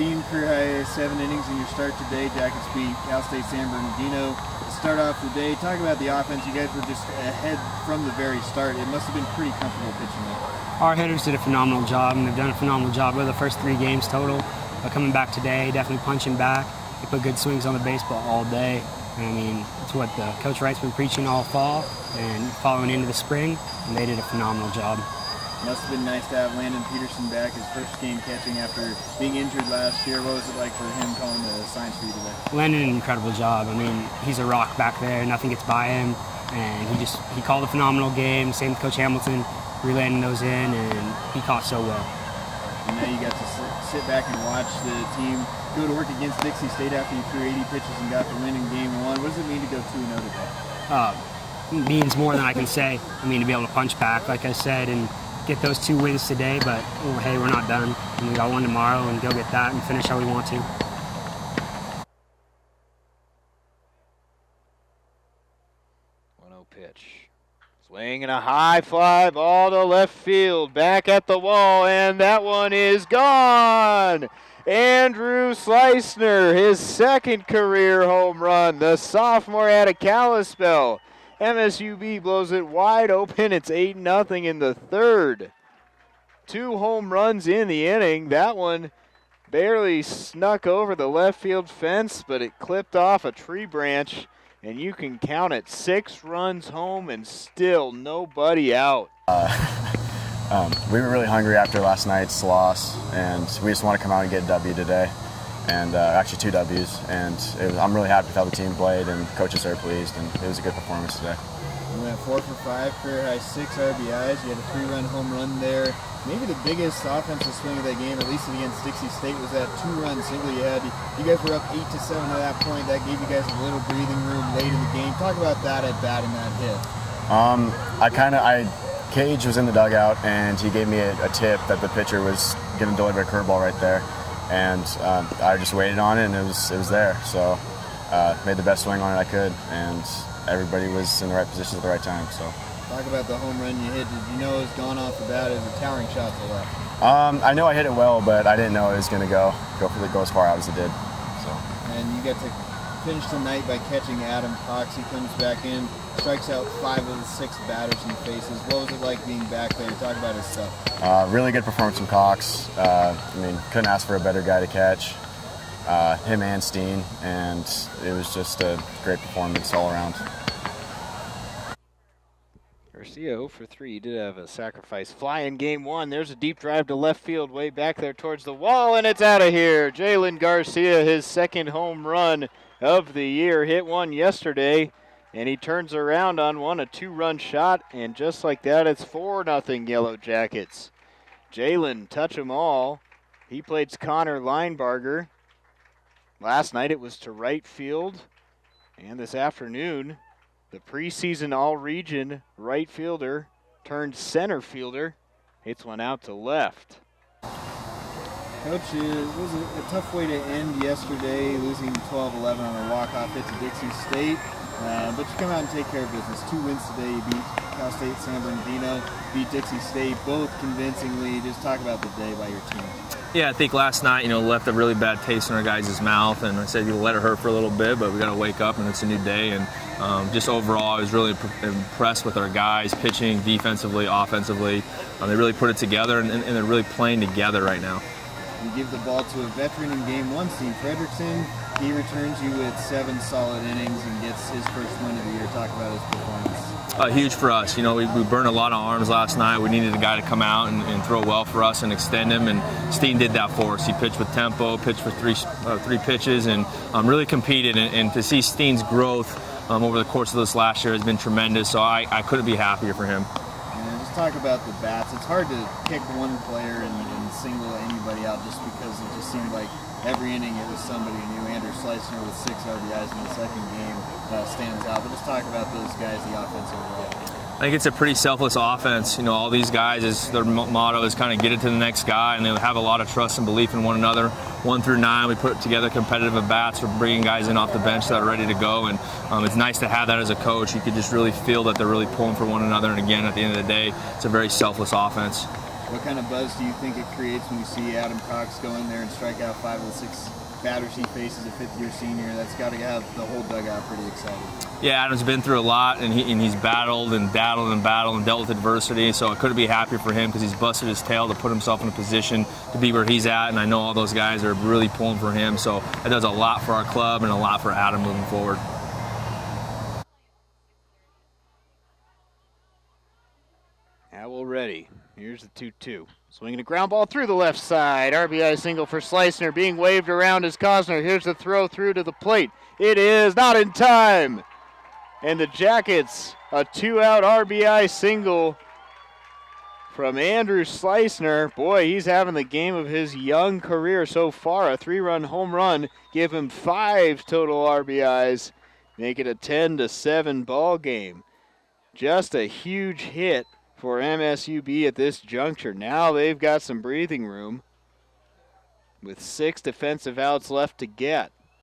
Steen, career high 7 innings in your start today. Jackets beat Cal State San Bernardino. To start off the day, talk about the offense. You guys were just ahead from the very start. It must have been pretty comfortable pitching there. Our hitters did a phenomenal job, and they've done a phenomenal job with the first 3 games total. Coming back today, definitely punching back. They put good swings on the baseball all day. And I mean, it's what Coach Wright's been preaching all fall and following into the spring, and they did a phenomenal job. Must have been nice to have Landon Peterson back, his first game catching after being injured last year. What was it like for him calling the signs for you today? Landon did an incredible job. I mean, he's a rock back there. Nothing gets by him. And he called a phenomenal game. Same with Coach Hamilton, relaying those in, and he caught so well. And now you got to sit back and watch the team go to work against Dixie State after you threw 80 pitches and got the win in game 1. What does it mean to go 2-0 today? It means more than I can say. I mean, to be able to punch back, like I said, and get those 2 wins today, but hey, we're not done. And we got 1 tomorrow, and go get that and finish how we want to. 1-0 pitch. Swing and a high fly ball to left field, back at the wall, and that one is gone. Andrew Schleusner, his 2nd career home run, the sophomore out of Kalispell. MSUB blows it wide open. It's 8-0 in the 3rd. 2 home runs in the inning. That one barely snuck over the left field fence, but it clipped off a tree branch, and you can count it. 6 runs home and still nobody out. We were really hungry after last night's loss, and we just want to come out and get a W today. And actually 2 W's, and I'm really happy with how the team played, and coaches are pleased, and it was a good performance today. You went 4 for 5, career high 6 RBIs. You had a 3-run home run there. Maybe the biggest offensive swing of that game, at least against Dixie State, was that 2-run single you had. You guys were up 8-7 at that point. That gave you guys a little breathing room late in the game. Talk about that at bat and that hit. Cage was in the dugout, and he gave me a tip that the pitcher was going to deliver a curveball right there. And I just waited on it, and it was there. So made the best swing on it I could, and everybody was in the right position at the right time. So talk about the home run you hit. Did you know it was going off the bat? It was a towering shot to left. I know I hit it well, but I didn't know it was going to go as far out as it did. So. And you got to finish the night by catching Adam Cox. He comes back in, strikes out 5 of the 6 batters in the faces. What was it like being back there? Talk about his stuff. Really good performance from Cox. Couldn't ask for a better guy to catch. Him and Steen, and it was just a great performance all around. Garcia 0 for 3. He did have a sacrifice fly in game 1. There's a deep drive to left field way back there towards the wall, and it's out of here. Jalen Garcia, his 2nd home run of the year, hit one yesterday, and he turns around on one, a 2-run shot, and just like that, it's 4-0 Yellow Jackets. Jalen, touch 'em all. He played Connor Linebarger. Last night it was to right field, and this afternoon, the preseason all-region right fielder turned center fielder hits one out to left. Coach, it was a tough way to end yesterday, losing 12-11 on a walk-off hit to Dixie State. But you come out and take care of business. 2 wins today. You beat Cal State San Bernardino, beat Dixie State, both convincingly. Just talk about the day by your team. Yeah, I think last night, left a really bad taste in our guys' mouth, and I said you let it hurt for a little bit, but we got to wake up, and it's a new day. And just overall, I was really impressed with our guys, pitching, defensively, offensively. They really put it together, and they're really playing together right now. You give the ball to a veteran in game 1, Steen Fredrickson. He returns you with 7 solid innings and gets his first win of the year. Talk about his performance. Huge for us. We burned a lot of arms last night. We needed a guy to come out and throw well for us and extend him, and Steen did that for us. He pitched with tempo, pitched for 3 pitches, and really competed. And to see Steen's growth over the course of this last year has been tremendous, so I couldn't be happier for him. And just talk about the bats. It's hard to pick one player and single anybody out just because it just seemed like every inning it was somebody new. Andrew Schleusner with 6 RBIs in the 2nd game stands out. But just talk about those guys, the offense overall. I think it's a pretty selfless offense. All these guys, their motto is kind of get it to the next guy, and they have a lot of trust and belief in one another. 1 through 9, we put together competitive at-bats. We're bringing guys in off the bench that are ready to go, and it's nice to have that as a coach. You could just really feel that they're really pulling for one another, and again, at the end of the day, it's a very selfless offense. What kind of buzz do you think it creates when you see Adam Cox go in there and strike out 5 of the 6 batters he faces, a fifth-year senior? That's got to have the whole dugout pretty excited. Yeah, Adam's been through a lot, and he's battled and battled and battled and dealt with adversity, so I couldn't be happier for him because he's busted his tail to put himself in a position to be where he's at, and I know all those guys are really pulling for him, so that does a lot for our club and a lot for Adam moving forward. Howell ready. Here's the 2-2. Swinging a ground ball through the left side. RBI single for Schleusner. Being waved around is Cosner. Here's the throw through to the plate. It is not in time. And the Jackets, a 2-out RBI single from Andrew Schleusner. Boy, he's having the game of his young career so far. A 3-run home run. Give him 5 total RBIs. Make it a 10-7 ball game. Just a huge hit for MSUB at this juncture. Now they've got some breathing room with 6 defensive outs left to get.